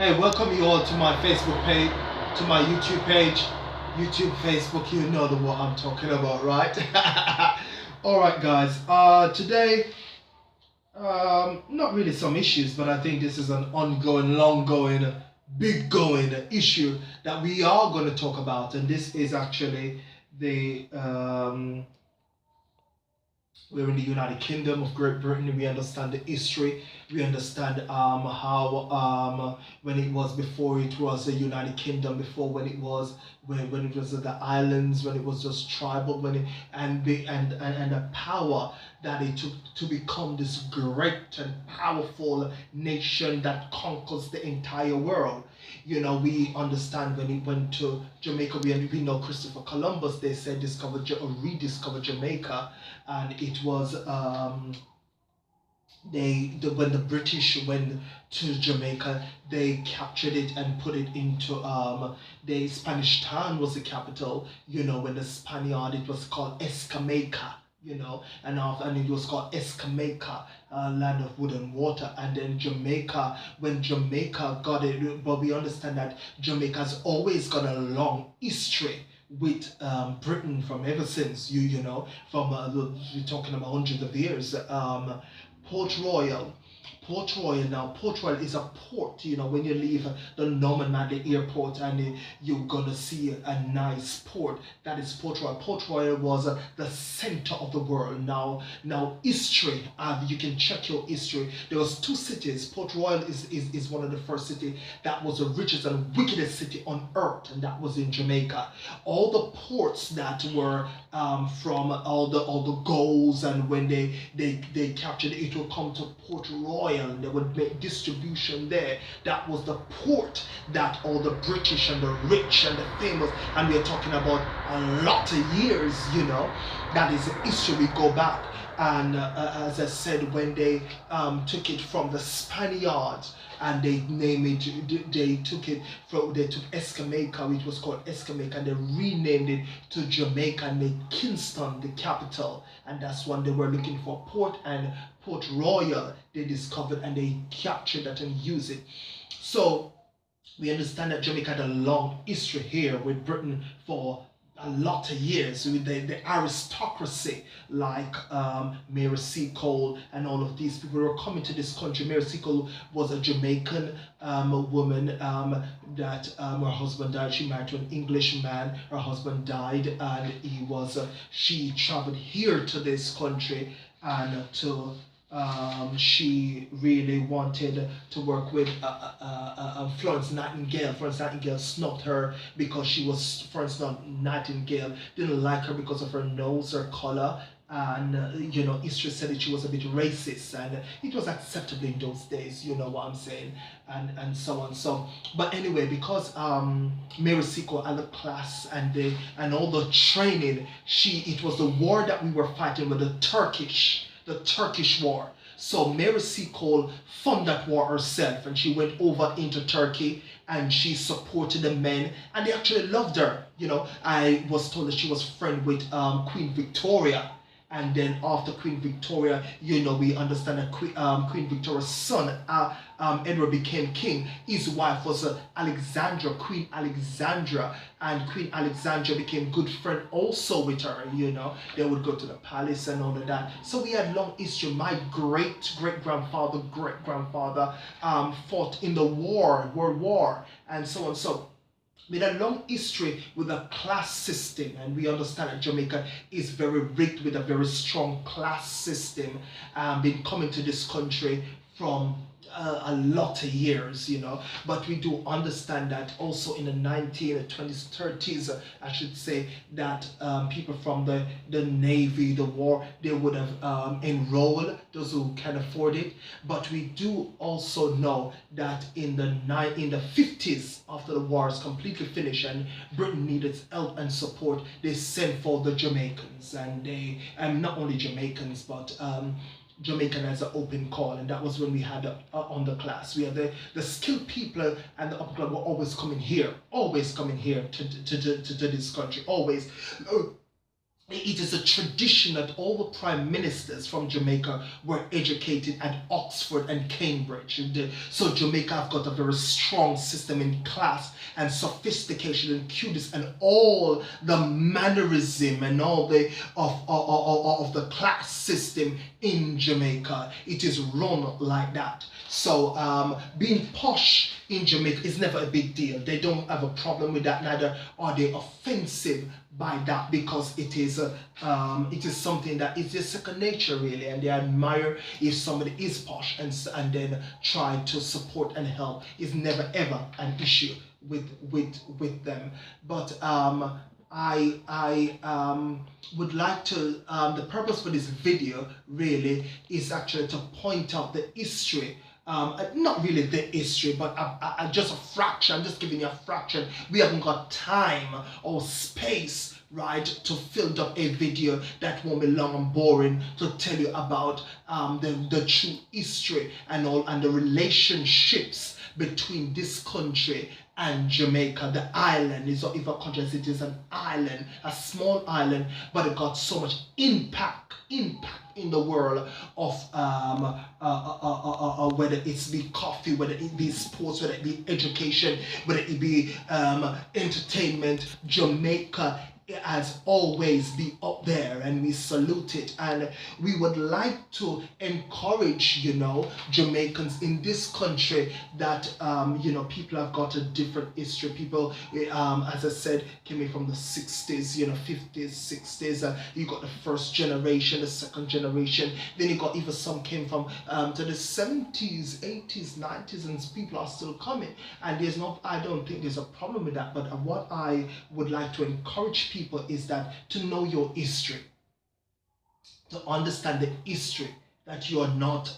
Hey, welcome you all to my Facebook page, to my YouTube page, YouTube, Facebook. You know what I'm talking about, right? All right, guys. Today, not really some issues, but I think this is an ongoing, long going, big going issue that we are going to talk about, and this is actually the we're in the United Kingdom of Great Britain. We understand the history. We understand how when it was before it was a United Kingdom, before when it was the islands, when it was just tribal, when it, and the power that it took to become this great and powerful nation that conquers the entire world. You know, we understand when it went to Jamaica. We know Christopher Columbus. They said discovered or rediscovered Jamaica, and it was when the British went to Jamaica, they captured it and put it into the Spanish town was the capital. You know, when the Spaniard, it was called Escamaica. You know, and it was called Escamaica, land of wood and water. And then Jamaica, when Jamaica got it, but we understand that Jamaica's always got a long history with Britain from ever since. You know, from we're talking about hundreds of years. Port Royal. Port Royal now. Port Royal is a port. You know, when you leave the Norman Manley Airport and you're gonna see a nice port. That is Port Royal. Port Royal was the center of the world. Now history. You can check your history. There was two cities. Port Royal is one of the first city that was the richest and wickedest city on earth, and that was in Jamaica. All the ports that were from all the golds, and when they captured it, it would come to Port Royal and they would make distribution there. That was the port that all the British and the rich and the famous, and we're talking about a lot of years, you know, that is history. We go back, and as I said, when they took it from the Spaniards and they named it, they took Escamaica, which was called Escamaica, and they renamed it to Jamaica and made Kingston the capital, and that's when they were looking for port, and Port Royal they discovered and they captured that and used it. So we understand that Jamaica had a long history here with Britain for a lot of years with the aristocracy like Mary Seacole and all of these people who were coming to this country. Mary Seacole was a Jamaican woman that her husband died. She married to an English man. Her husband died, and she traveled here to this country and to she really wanted to work with Florence Nightingale. Florence Nightingale snubbed her because Florence Nightingale didn't like her because of her nose, her color, and you know, history said that she was a bit racist, and it was acceptable in those days. You know what I'm saying, and so on. So, but anyway, because Mary Seacole had the class and all the training, it was the war that we were fighting with the Turkish war. So Mary Seacole fought that war herself, and she went over into Turkey and she supported the men, and they actually loved her. You know, I was told that she was friend with Queen Victoria. And then after Queen Victoria, you know, we understand that Queen Victoria's son, Edward, became king. His wife was Alexandra, Queen Alexandra, and Queen Alexandra became good friend also with her. You know, they would go to the palace and all of that. So we had long history. My great grandfather fought in the World War, and so on. So with a long history with a class system, and we understand that Jamaica is very rigged with a very strong class system, been coming to this country from a lot of years, you know. But we do understand that also in the 1920s, 30s, I should say, that people from the Navy, the war, they would have enrolled, those who can afford it. But we do also know that in the 50s, after the war is completely finished and Britain needed help and support, they sent for the Jamaicans, and not only Jamaicans, but Jamaican as an open call, and that was when we had on the class. We had the skilled people and the upper club were always coming here to this country, always it is a tradition that all the prime ministers from Jamaica were educated at Oxford and Cambridge. So Jamaica have got a very strong system in class and sophistication and cuteness and all the mannerism and all the of the class system in Jamaica. It is run like that. So being posh in Jamaica is never a big deal. They don't have a problem with that, neither are they offensive by that, because it is something that is just second nature really, and they admire if somebody is posh, and then try to support and help is never ever an issue with them. But I would like to, the purpose for this video really is actually to point out the history, not really the history, but just a fraction. I'm just giving you a fraction. We haven't got time or space, right, to fill up a video that won't be long and boring to tell you about the true history and all, and the relationships between this country and Jamaica. The island is not even a country, as it is an island, a small island, but it got so much impact in the world of whether it's be coffee, whether it be sports, whether it be education, whether it be entertainment. Jamaica has always be up there, and we salute it, and we would like to encourage, Jamaicans in this country that people have got a different history. People, as I said, came in from the 60s, 50s, 60s. You got the first generation, the second generation, then you got even some came from to the 70s, 80s, 90s, and people are still coming, and I don't think there's a problem with that. But what I would like to encourage people is that to know your history, to understand the history, that you're not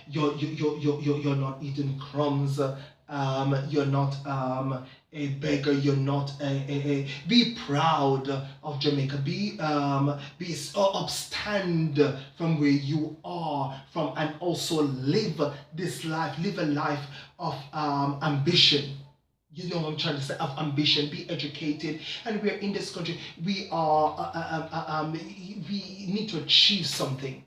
you're not eating crumbs, you're not a beggar, you're not be proud of Jamaica, be upstand from where you are from, and also live a life of ambition. You know what I'm trying to say, of ambition. Be educated, and we're in this country. We need to achieve something.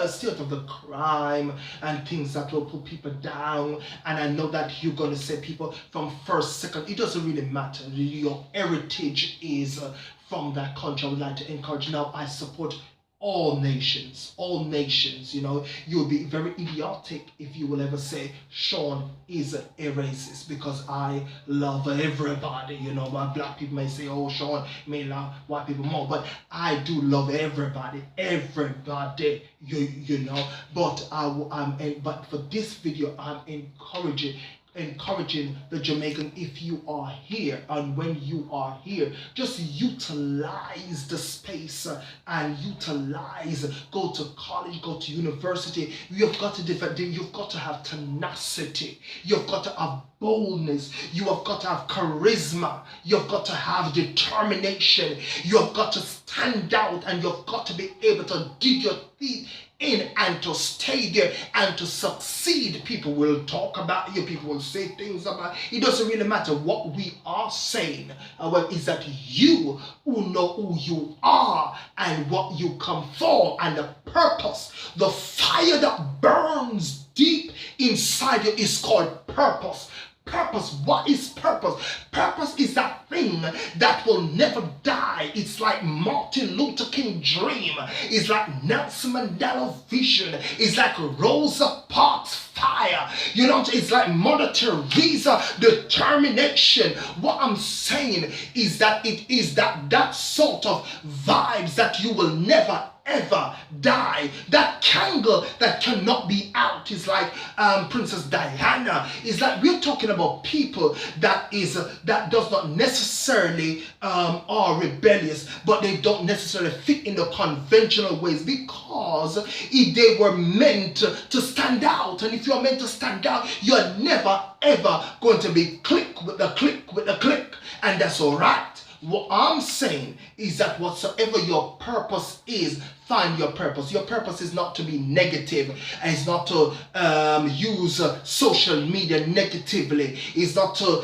Stay out of the crime and things that will put people down. And I know that you're going to say people from first, second. It doesn't really matter. Your heritage is from that country. I would like to encourage. Now, I support all nations, you'll be very idiotic if you will ever say Sean is a racist, because I love everybody. My black people may say, oh, Sean may love white people more, but I do love everybody, but but for this video, I'm encouraging the Jamaican, if you are here, and when you are here, just utilize the space and go to college, go to university. You've got to have tenacity, you've got to have boldness, you have got to have charisma, you've got to have determination, you've got to stand out, and you've got to be able to dig your teeth in and to stay there and to succeed. People will talk about you, people will say things about you. It doesn't really matter. What we are saying is that you who know who you are and what you come for, and the purpose, the fire that burns deep inside you is called purpose. Purpose. What is purpose? Purpose is that thing that will never die. It's like Martin Luther King's dream. It's like Nelson Mandela's vision. It's like Rosa Parks' fire. It's like Mother Teresa's determination. What I'm saying is that it is that sort of vibes that you will never ever die. That candle that cannot be out is like Princess Diana. Is like we're talking about people that does not necessarily are rebellious, but they don't necessarily fit in the conventional ways, because if they were meant to stand out, and if you're meant to stand out, you're never ever going to be click with the click, and that's all right. What I'm saying is that whatsoever your purpose is, find your purpose. Your purpose is not to be negative. It's not to use social media negatively. It's not to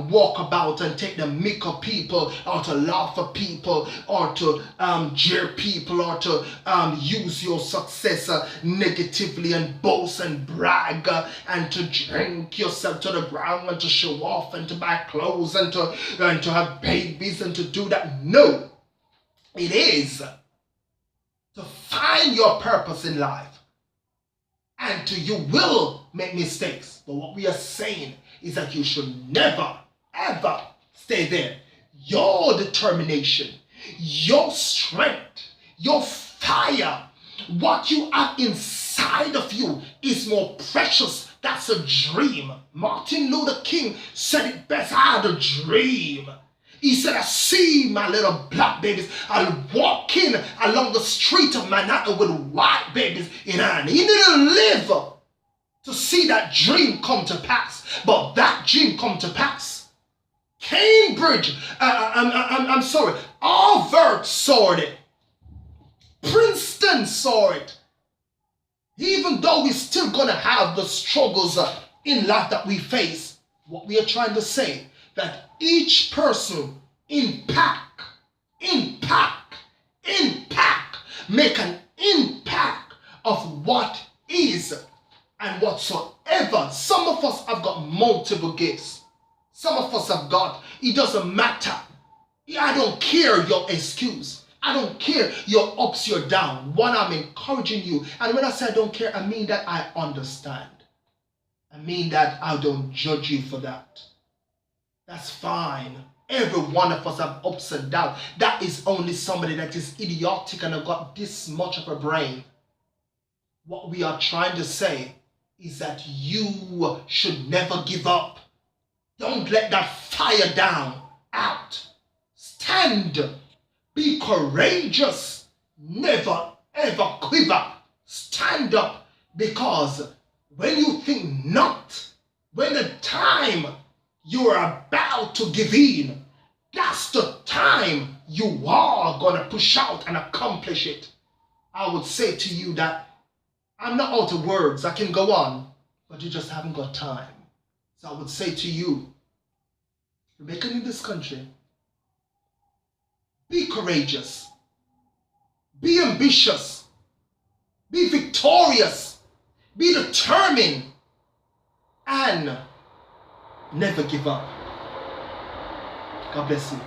walk about and take the mick of people, or to laugh at people, or to jeer people, or to use your success negatively and boast and brag and to drink yourself to the ground and to show off and to buy clothes and to have babies and to do that. No, it is to find your purpose in life. And you will make mistakes. But what we are saying is that you should never, ever stay there. Your determination, your strength, your fire, what you have inside of you is more precious. That's a dream. Martin Luther King said it best. I had a dream. He said, I see my little black babies. I'm walking along the street of Manhattan with white babies in hand. He didn't live to see that dream come to pass. But that dream come to pass. Cambridge, I'm sorry, Harvard saw it. Princeton saw it. Even though we're still going to have the struggles in life that we face, what we are trying to say, that each person make an impact of what is and whatsoever. Some of us have got multiple gifts. Some of us have got, it doesn't matter. I don't care your excuse. I don't care your ups, your down. One, I'm encouraging you. And when I say I don't care, I mean that I understand. I mean that I don't judge you for that. That's fine. Every one of us have ups and downs. That is only somebody that is idiotic and have got this much of a brain. What we are trying to say is that you should never give up. Don't let that fire down out. Stand. Be courageous. Never ever quiver. Stand up, because when you think not, when the time you are about to give in, that's the time you are going to push out and accomplish it. I would say to you that I'm not out of words. I can go on, but you just haven't got time. So I would say to you, Jamaican in this country, be courageous, be ambitious, be victorious, be determined, and never give up. God bless you.